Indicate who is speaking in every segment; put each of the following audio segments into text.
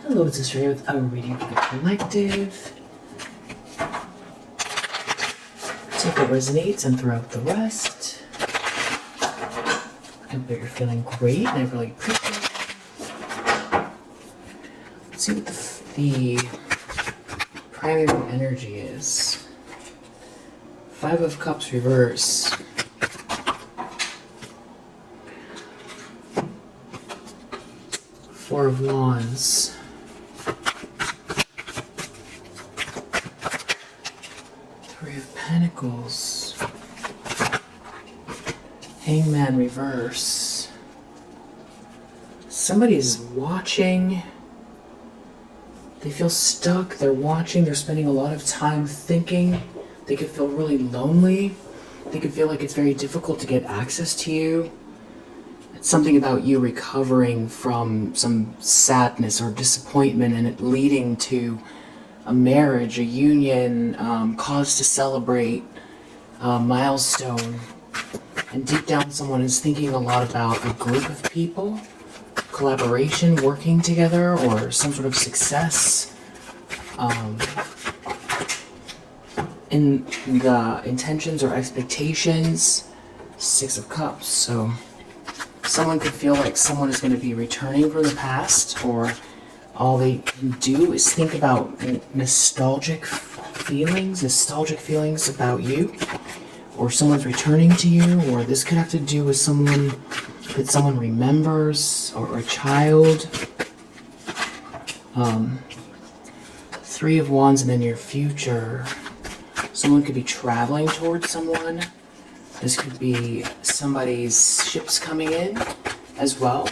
Speaker 1: Hello, it's Australia with a reading for the collective. Take what resonates and throw out the rest. I hope that you're feeling great, and I really appreciate it. Let's see what the primary energy is. 5 of Cups reverse. Four of Wands. Three of Pentacles. Hangman reverse. Somebody's watching. They feel stuck. They're watching. They're spending a lot of time thinking. They could feel really lonely. They could feel like it's very difficult to get access to you. It's something about you recovering from some sadness or disappointment and it leading to a marriage, a union, cause to celebrate, a milestone. And deep down someone is thinking a lot about a group of people, collaboration, working together, or some sort of success. In the intentions or expectations, 6 of Cups. So someone could feel like someone is going to be returning from the past, or all they can do is think about nostalgic feelings about you, or someone's returning to you, or this could have to do with someone that someone remembers, or a child. 3 of Wands, and then your future. Someone could be traveling towards someone. This could be somebody's ships coming in as well.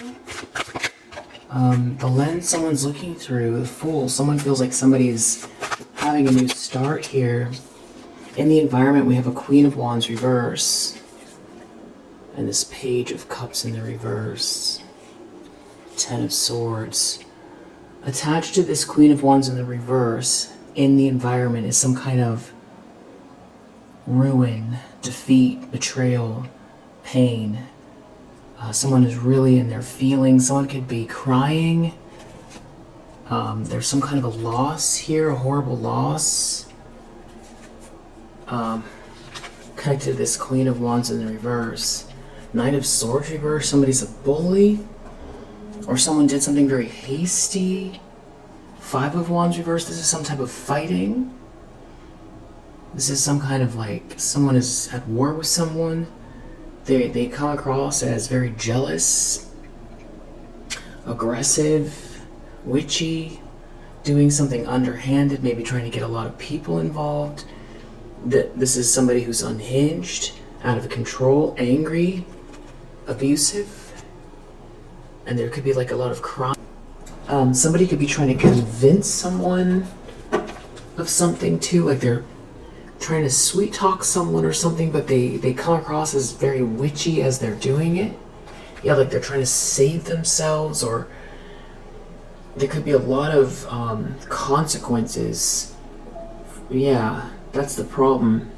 Speaker 1: The lens someone's looking through, the Fool. Someone feels like somebody's having a new start here. In the environment, we have a Queen of Wands reverse. And this Page of Cups in the reverse. 10 of Swords. Attached to this Queen of Wands in the reverse, in the environment, is some kind of ruin, defeat, betrayal, pain. Someone is really in their feelings. Someone could be crying. There's some kind of a loss here, a horrible loss. Connected to this Queen of Wands in the reverse. Knight of Swords reverse. Somebody's a bully. Or someone did something very hasty. 5 of Wands reverse. This is some type of fighting. This is some kind of like someone is at war with someone. They come across as very jealous, aggressive, witchy, doing something underhanded, maybe trying to get a lot of people involved. This is somebody who's unhinged, out of control, angry, abusive, and there could be like a lot of crime. Somebody could be trying to convince someone of something too, like they're trying to sweet talk someone or something, but they come across as very witchy as they're doing it. Yeah, like they're trying to save themselves, or there could be a lot of consequences. Yeah, that's the problem.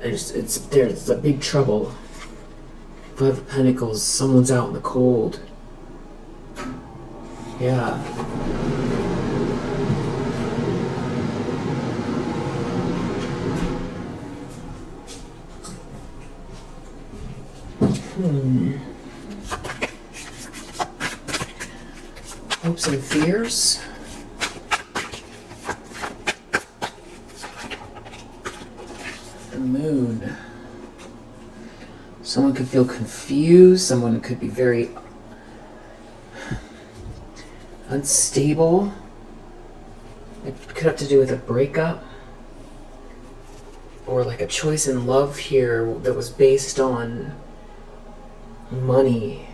Speaker 1: There's a big trouble. 5 of Pentacles, someone's out in the cold. Yeah. Hopes and fears. The Moon. Someone could feel confused. Someone could be very unstable. It could have to do with a breakup, or like a choice in love here that was based on money,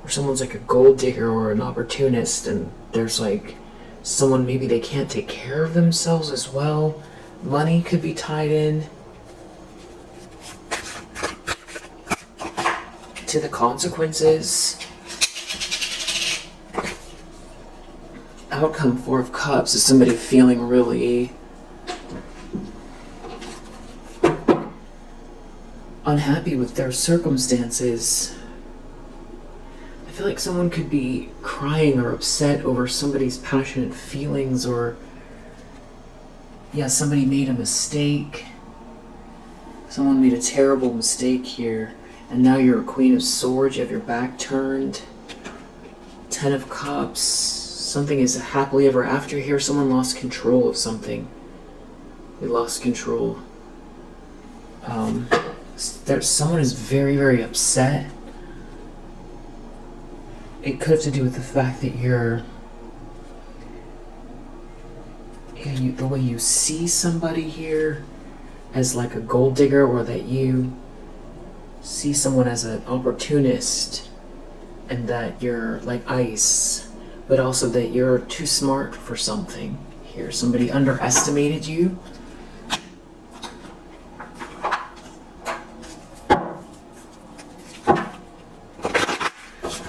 Speaker 1: or someone's like a gold digger or an opportunist, and there's like someone, maybe they can't take care of themselves as well. Money could be tied in to the consequences. Outcome, 4 of Cups, is somebody feeling really unhappy with their circumstances. feel like someone could be crying or upset over somebody's passionate feelings, or yeah, somebody made a mistake. Someone made a terrible mistake here, and now you're a Queen of Swords, you have your back turned. 10 of Cups, something is happily ever after here. Someone lost control of something. They lost control. Someone is very, very upset. It could have to do with the fact that the way you see somebody here as like a gold digger, or that you see someone as an opportunist, and that you're like ice, but also that you're too smart for something here. Somebody underestimated you.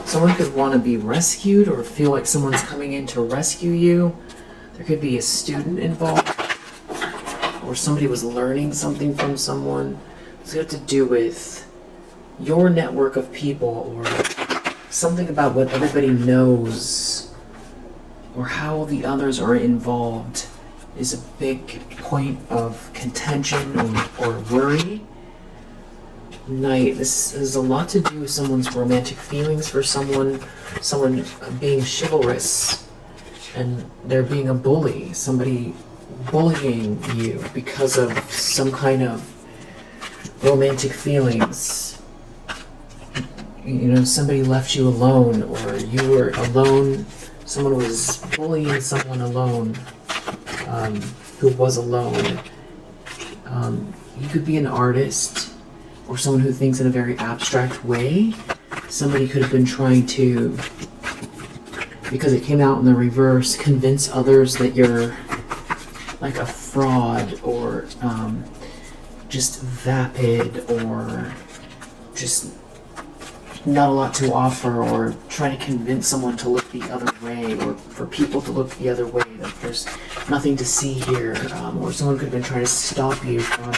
Speaker 1: Someone could want to be rescued, or feel like someone's coming in to rescue you. There could be a student involved, or somebody was learning something from someone. It's got to do with your network of people, or something about what everybody knows, or how the others are involved is a big point of contention or worry. Knight, this has a lot to do with someone's romantic feelings for someone being chivalrous, and there being a bully, somebody bullying you because of some kind of romantic feelings. You know, somebody left you alone, or you were alone, someone was bullying someone alone, who was alone. You could be an artist, or someone who thinks in a very abstract way. Somebody could have been trying to, because it came out in the reverse, convince others that you're like a fraud, or just vapid, or just not a lot to offer, or trying to convince someone to look the other way, or for people to look the other way, that there's nothing to see here, or someone could have been trying to stop you from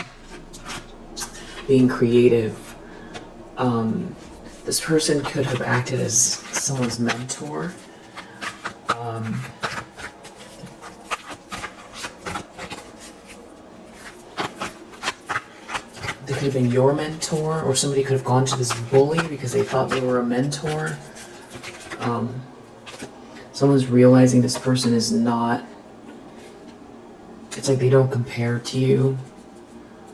Speaker 1: being creative. This person could have acted as someone's mentor. They could have been your mentor, or somebody could have gone to this bully because they thought they were a mentor. Someone's realizing this person is not, it's like they don't compare to you.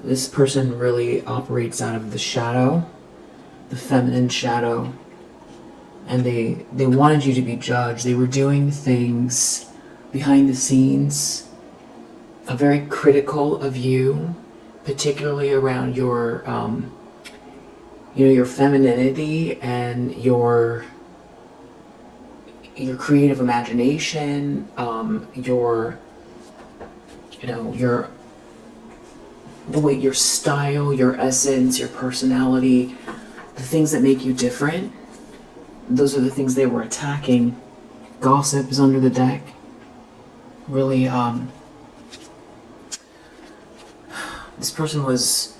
Speaker 1: This person really operates out of the shadow, the feminine shadow, and they wanted you to be judged. They were doing things behind the scenes, very critical of you, particularly around your, your femininity and your creative imagination, the way, your style, your essence, your personality, the things that make you different. Those are the things they were attacking. Gossip is under the deck. Really, this person was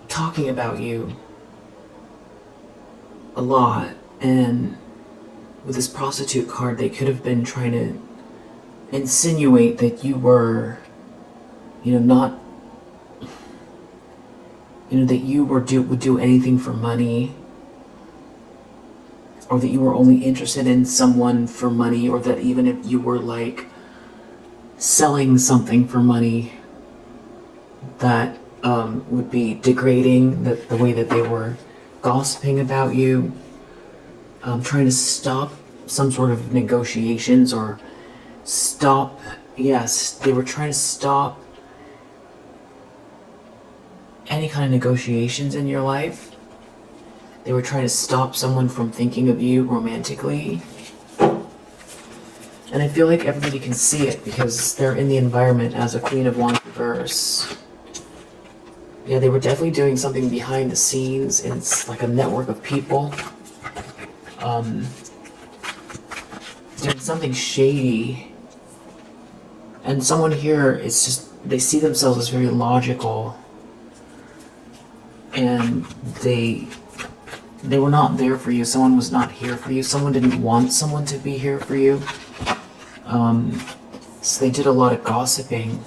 Speaker 1: talking about you a lot, and with this prostitute card, they could have been trying to insinuate that you were, not, that you would do anything for money, or that you were only interested in someone for money, or that even if you were like selling something for money, that would be degrading, that the way that they were gossiping about you, trying to stop some sort of negotiations, or they were trying to stop any kind of negotiations in your life. They were trying to stop someone from thinking of you romantically. And I feel like everybody can see it because they're in the environment as a Queen of Wands reverse. Yeah, they were definitely doing something behind the scenes. It's like a network of people. Doing something shady. And someone here, it's just, they see themselves as very logical. And they They were not there for you. Someone was not here for you. Someone didn't want someone to be here for you. So they did a lot of gossiping.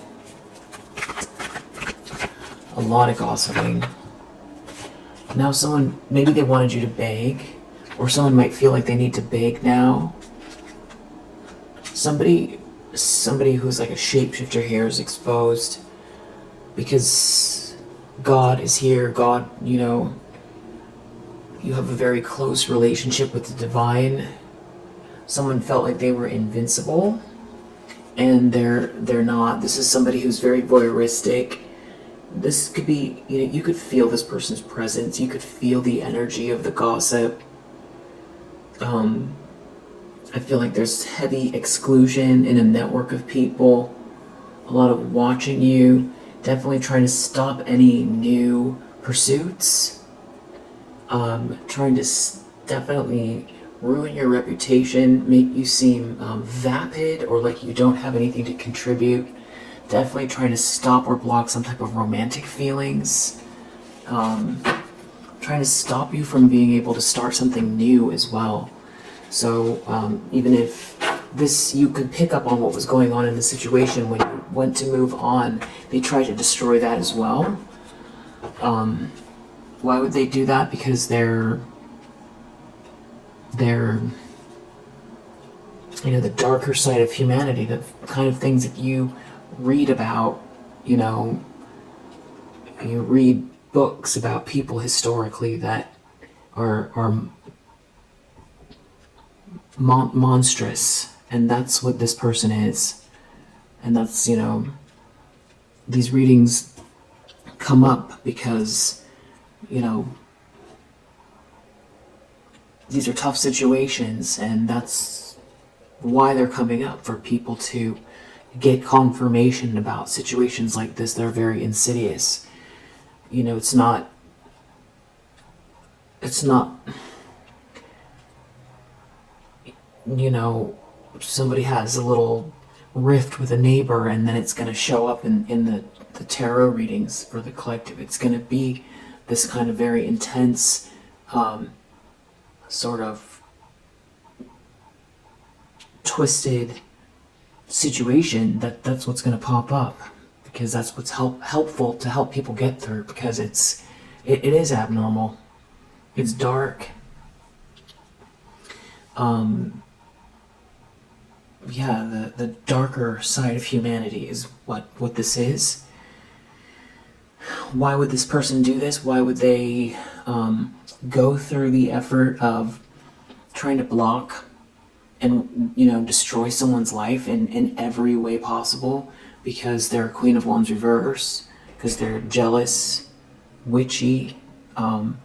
Speaker 1: A lot of gossiping. Now someone, maybe they wanted you to beg, or someone might feel like they need to beg now. Somebody who's like a shapeshifter here is exposed because God is here. God, you have a very close relationship with the divine. Someone felt like they were invincible, and they're not. This is somebody who's very voyeuristic. This could be, you could feel this person's presence. You could feel the energy of the gossip. I feel like there's heavy exclusion in a network of people. A lot of watching you. Definitely trying to stop any new pursuits. Trying to definitely ruin your reputation. Make you seem vapid or like you don't have anything to contribute. Definitely trying to stop or block some type of romantic feelings. Trying to stop you from being able to start something new as well. So even if you could pick up on what was going on in the situation when you went to move on, they tried to destroy that as well. Why would they do that? Because they're the darker side of humanity, the kind of things that you read about, you read books about people historically that are monstrous, and that's what this person is. And that's, these readings come up because, these are tough situations, and that's why they're coming up, for people to get confirmation about situations like this. They're very insidious. It's not somebody has a little rift with a neighbor and then it's going to show up in the tarot readings for the collective. It's going to be this kind of very intense sort of twisted situation that's what's going to pop up, because that's what's helpful to help people get through, because it is abnormal. It's dark. The darker side of humanity is what this is. Why would this person do this? Why would they go through the effort of trying to block and destroy someone's life in every way possible? Because they're Queen of Wands reverse, because they're jealous, witchy, and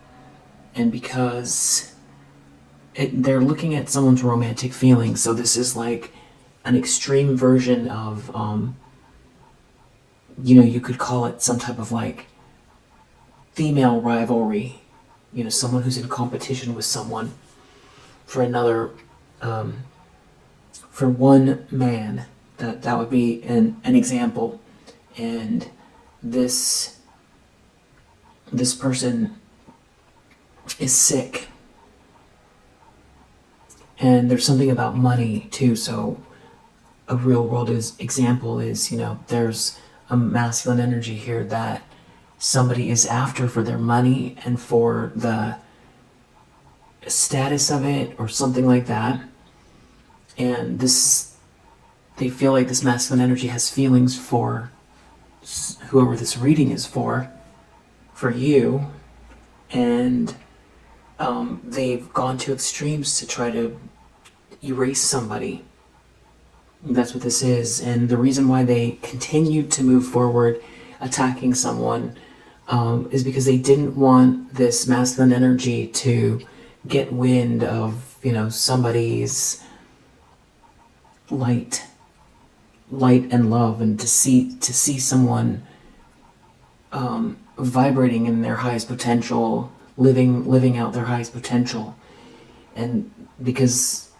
Speaker 1: because they're looking at someone's romantic feelings. So this is like an extreme version of, you could call it some type of like female rivalry. Someone who's in competition with someone for another, for one man. That would be an example. And this person is sick. And there's something about money too. So a real world example is, there's a masculine energy here that somebody is after for their money and for the status of it or something like that. And they feel like this masculine energy has feelings for whoever this reading is for you. And they've gone to extremes to try to erase somebody. That's what this is. And the reason why they continued to move forward attacking someone is because they didn't want this masculine energy to get wind of, somebody's light and love, and to see someone vibrating in their highest potential, living out their highest potential. And because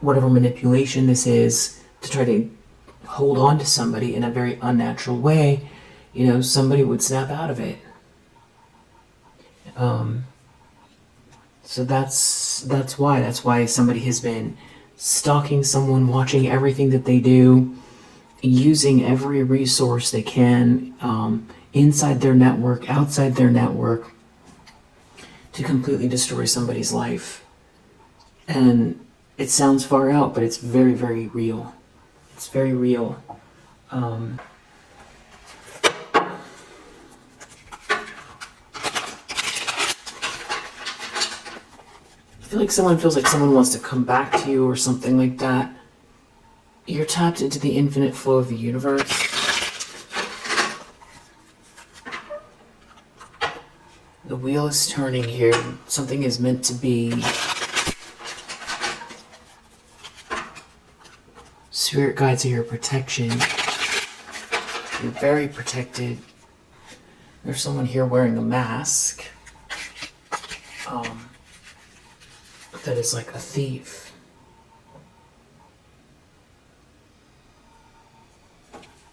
Speaker 1: whatever manipulation this is to try to hold on to somebody in a very unnatural way, somebody would snap out of it. So that's why somebody has been stalking someone, watching everything that they do, using every resource they can, inside their network, outside their network, to completely destroy somebody's life. And it sounds far out, but it's very, very real. It's very real. I feel like someone feels like someone wants to come back to you or something like that. You're tapped into the infinite flow of the universe. The wheel is turning here. Something is meant to be. Spirit guides are your protection. You're very protected. There's someone here wearing a mask. That is like a thief.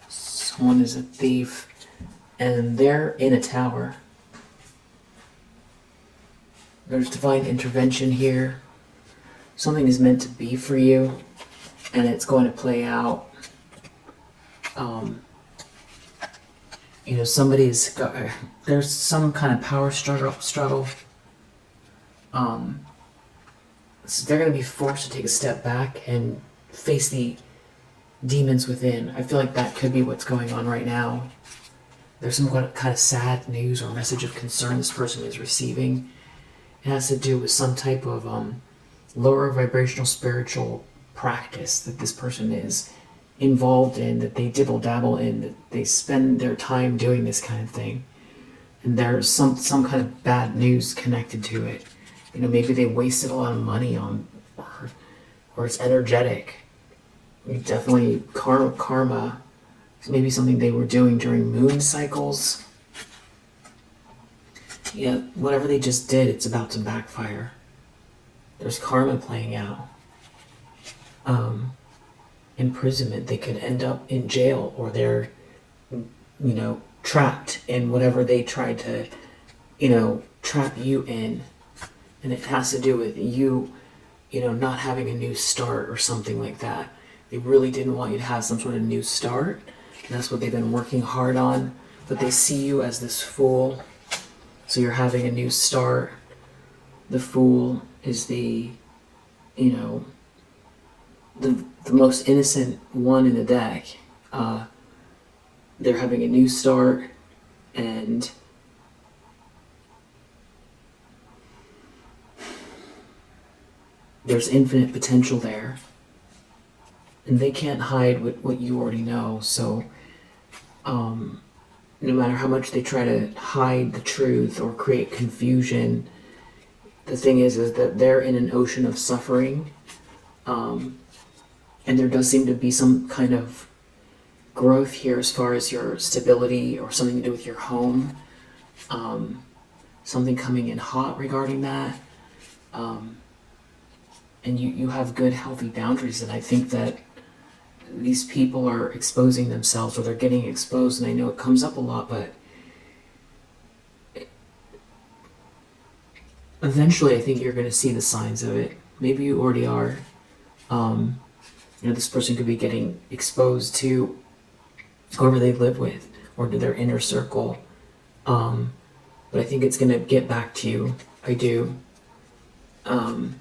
Speaker 1: Someone is a thief, and they're in a tower. There's divine intervention here. Something is meant to be for you, and it's going to play out. Somebody's got, there's some kind of power struggle. So they're going to be forced to take a step back and face the demons within. I feel like that could be what's going on right now. There's some kind of sad news or message of concern this person is receiving. It has to do with some type of lower vibrational spiritual practice that this person is involved in, that they dibble-dabble in, that they spend their time doing this kind of thing. And there's some kind of bad news connected to it. Maybe they wasted a lot of money on, or it's energetic. Definitely karma. Maybe something they were doing during moon cycles. Yeah, whatever they just did, it's about to backfire. There's karma playing out. Imprisonment. They could end up in jail, or they're, trapped in whatever they tried to, trap you in. And it has to do with you, not having a new start or something like that. They really didn't want you to have some sort of new start. And that's what they've been working hard on. But they see you as this fool. So you're having a new start. The fool is the most innocent one in the deck. They're having a new start, and there's infinite potential there. And they can't hide what you already know. So no matter how much they try to hide the truth or create confusion, the thing is that they're in an ocean of suffering. And there does seem to be some kind of growth here as far as your stability or something to do with your home. Something coming in hot regarding that. And you have good, healthy boundaries. And I think that these people are exposing themselves, or they're getting exposed. And I know it comes up a lot, but eventually I think you're going to see the signs of it. Maybe you already are. This person could be getting exposed to whoever they live with, or to their inner circle. But I think it's going to get back to you. I do. And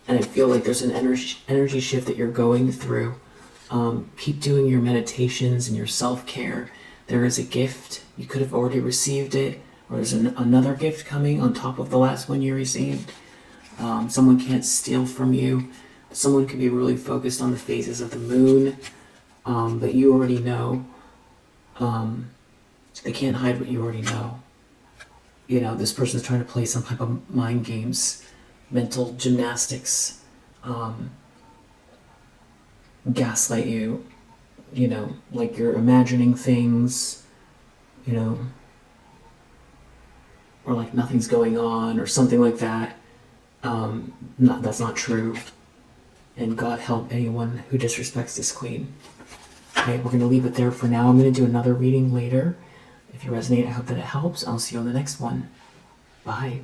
Speaker 1: I feel like there's an energy shift that you're going through. Keep doing your meditations and your self-care. There is a gift. You could have already received it, or there's another gift coming on top of the last one you received. Someone can't steal from you. Someone could be really focused on the phases of the moon, but you already know. They can't hide what you already know. This person's trying to play some type of mind games, mental gymnastics, gaslight you, like you're imagining things, or like nothing's going on, or something like that. That's not true. And God help anyone who disrespects this queen. Okay, we're going to leave it there for now. I'm going to do another reading later. If you resonate, I hope that it helps. I'll see you on the next one. Bye.